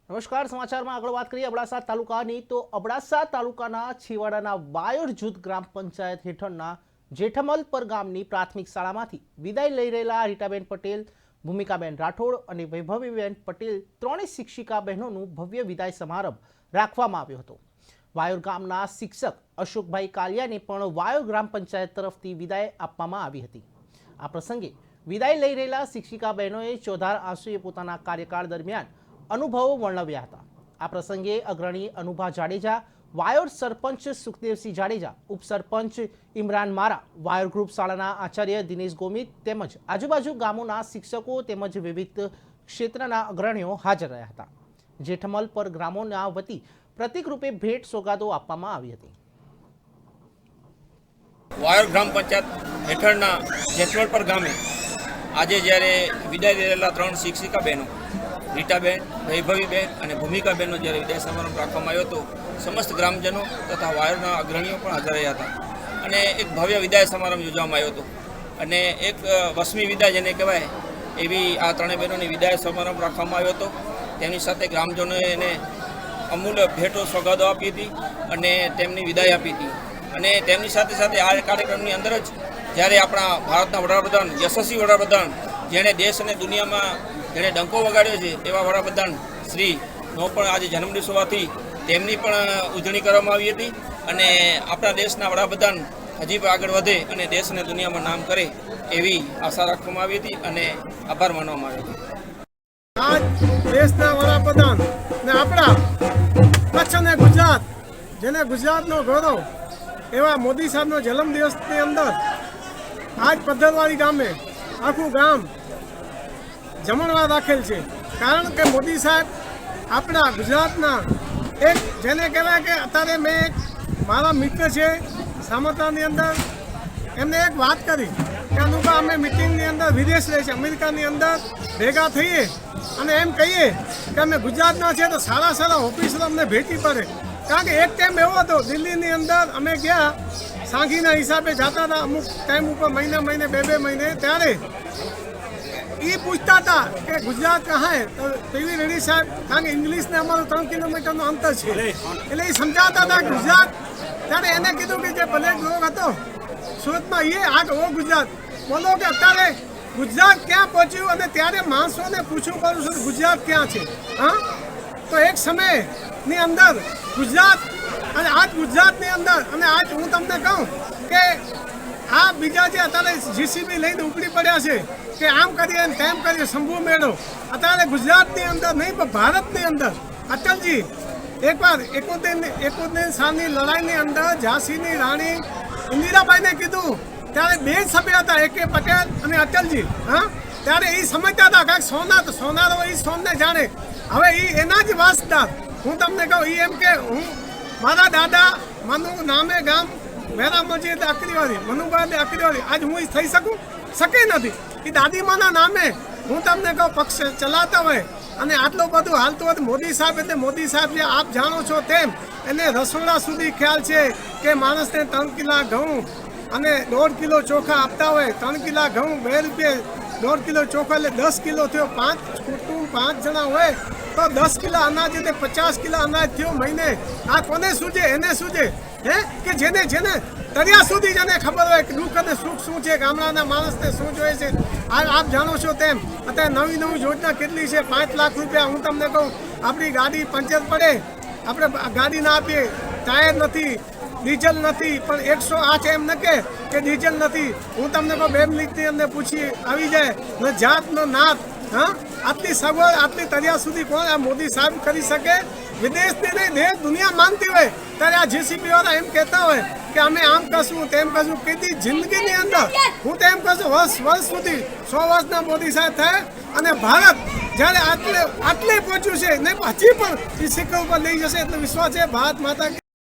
નમસ્કાર. સમાચારમાં આગળ વાત કરીએ અબડાસા તાલુકાની. તો અબડાસા તાલુકાના છેવાડાના વાયોર જૂથ ગ્રામ પંચાયત હેઠળના જેઠમલપર ગામની પ્રાથમિક શાળામાંથી વિદાય લઈ રહેલા રીટાબેન પટેલ, ભૂમિકાબેન રાઠોડ અને વૈભવીબેન પટેલ ત્રણેય શિક્ષિકા બહેનોનું ભવ્ય વિદાય સમારંભ રાખવામાં આવ્યો હતો. વાયોર ગામના શિક્ષક અશોકભાઈ કાલિયાને પણ વાયોર ગ્રામ પંચાયત તરફથી વિદાય આપવામાં આવી હતી. આ પ્રસંગે વિદાય લઈ રહેલા શિક્ષિકા બહેનોએ ચોધાર આંસુએ પોતાના કાર્યકાળ દરમિયાન અનુભવો વર્ણવ્યા હતા. આ પ્રસંગે અગ્રણી અનુભા જાડેજા, વાયોર સરપંચ સુખદેવસિંહ જાડેજા, ઉપસરપંચ ઇમરાન મારા, વાયોર ગ્રુપ શાળાના આચાર્ય દિનેશ ગોમિત તેમજ આજુબાજુ ગામોના શિક્ષકો તેમજ વિવિધ ક્ષેત્રના અગ્રણીઓ હાજર રહ્યા હતા. જેઠમલ પર ગ્રામોના વતી પ્રતિક રૂપે ભેટ સોગાદો આપવામાં આવી હતી. વાયોર ગ્રામ પંચાયત હેઠળના જેઠમલપર ગામે આજે જ્યારે વિદાય લેલા ત્રણ શિક્ષિકા બહેનો રીટાબેન, વૈભવીબેન અને ભૂમિકાબેનનો જ્યારે વિદાય સમારંભ રાખવામાં આવ્યો હતો, સમસ્ત ગ્રામજનો તથા વાયોરના અગ્રણીઓ પણ હાજર રહ્યા હતા અને એક ભવ્ય વિદાય સમારંભ યોજવામાં આવ્યો હતો અને એક વસમી વિદાય જેને કહેવાય એવી આ ત્રણેય બહેનોની વિદાય સમારંભ રાખવામાં આવ્યો હતો. તેની સાથે ગ્રામજનોએ એને અમૂલ્ય ભેટો સોગાદો આપી હતી અને તેમની વિદાય આપી હતી. અને તેમની સાથે સાથે આ કાર્યક્રમની અંદર જ જ્યારે આપણા ભારતના વડાપ્રધાન, યશસ્વી વડાપ્રધાન, જેણે દેશ અને દુનિયામાં જેણે ડંકો વગાડ્યો છે એવા વડાપ્રધાન શ્રીનો પણ આજે જન્મદિવસ હોવાથી તેમની પણ ઉજવણી કરવામાં આવી હતી અને આપણા દેશના વડાપ્રધાન હજી પણ આગળ વધે અને દેશ અને દુનિયામાં નામ કરે એવી આશા રાખવામાં આવી હતી અને આભાર માનવામાં આવ્યો હતો. આજ દેશના વડાપ્રધાન ને આપણા કચ્છ અને ગુજરાત, જેને ગુજરાતનો ગૌરવ એવા મોદી સાહેબનો જન્મદિવસની અંદર આજ પદ્ધરવાડી ગામે આખું ગામ જમણવાર રાખેલ છે. કારણ કે મોદી સાહેબ આપણા ગુજરાતના એક જેને કહેવાય કે અત્યારે મેં મારા મિત્ર છે સામતાની અંદર, એમને એક વાત કરી કે અનુભવ અમે મિટિંગની અંદર વિદેશ રહે છે અમેરિકાની અંદર ભેગા થઈએ અને એમ કહીએ કે અમે ગુજરાતના છે તો સારા સારા ઓફિસરો અમને ભેટી પડે. કારણ કે એક ટાઈમ એવો હતો દિલ્હીની અંદર અમે ગયા સાંઘીના હિસાબે જતા હતા અમુક ટાઈમ ઉપર મહિને બે મહિને, ત્યારે એ પૂછતા હતા કે ગુજરાત કહા હે તો પીવી રેડ્ડી સાહેબ, કારણ કે ઇંગ્લિશને અમારું 3 કિલોમીટરનું અંતર છે એટલે એ સમજાવતા હતા ગુજરાત. ત્યારે એને કીધું કે જે બ્લેક રોગ હતો સુરતમાં એ આજ ઓ ગુજરાત બોલો કે અત્યારે ગુજરાત ક્યાં પહોંચ્યું અને ત્યારે માણસોને પૂછવું પડ્યું છે ગુજરાત ક્યાં છે. હા, તો એક સમયની અંદર ગુજરાત અને આજ ગુજરાતની અંદર અને આજ હું તમને કહું કે આ બીજા જે અત્યારે જીસીબી લઈને ઉપડી પડ્યા છે કે આમ કરીએ ને તેમ કરીએ શંભુ મેળો, અત્યારે ગુજરાતની અંદર નહીં પણ ભારતની અંદર અટલજી એકવાર 71 સાલની લડાઈની અંદર ઝાંસીની રાણી ઇન્દિરાબાઈને કીધું, ત્યારે બે જ સભ્ય હતા, AK પટેલ અને અટલજી. હા, ત્યારે એ સમજતા હતા કે સોનારો એ સોનને જાણે. હવે એ એના જ વાસદાર. હું તમને કહું એ એમ કે હું મારા દાદા મનુ નામે ગામ વેરામજી એટલે અકરીવાડી, મનુભાઈ એટલે અકરીવાડી, આજ હું થઈ શકે નથી. એ દાદીમાના નામે હું તમને કહું પક્ષ ચલાવતા હોય અને આટલું બધું હાલતું હોય. મોદી સાહેબ એટલે મોદી સાહેબ જે આપ જાણો છો તેમ એને રસોડા સુધી ખ્યાલ છે કે માણસને 3 કિલા ઘઉં અને 1.5 કિલો ચોખા આપતા હોય. 3 કિલા ઘઉં 2 રૂપિયા, 1.5 કિલો ચોખા એટલે 10 કિલો થયો. 5 કુટુંબ 5 જણા હોય તો 10 કિલો અનાજ એટલે 50 કિલો અનાજ થયો મહિને. આ કોને સૂજે? એને સૂજે હે કે જેને તળિયા સુધી જેને ખબર હોય કે દુઃખ અને સુખ શું છે, ગામડાના માણસને શું જોઈએ છે. આપ જાણો છો તેમ અત્યારે નવી યોજના કેટલી છે. 5 લાખ રૂપિયા. હું તમને કહું આપણી ગાડી પંચર પડે, આપણે ગાડી ના આપીએ, ટાયર નથી, ડીઝલ નથી, પણ 108 એમ ન કે ડીઝલ નથી. હું તમને કહું 2 મિનિટની અંદર પૂછી આવી જાય ન જાત ન નાત. હા, આટલી સગવડ આટલી તળિયા સુધી કોણ આ મોદી સાહેબ કરી શકે? વિદેશની નહીં દેશ દુનિયા માનતી હોય ત્યારે આ જીસીબી વાળા એમ કહેતા હોય કે અમે આમ કરશું તેમ કરશું. કીધી જિંદગીની અંદર હું તો એમ કહું છું વર્ષ સુધી 100 વર્ષના મોદી સાહેબ થાય અને ભારત જ્યારે આટલે પહોંચ્યું છે ને હજી પણ એ શિખર ઉપર લઈ જશે એટલો વિશ્વાસ છે. ભારત માતા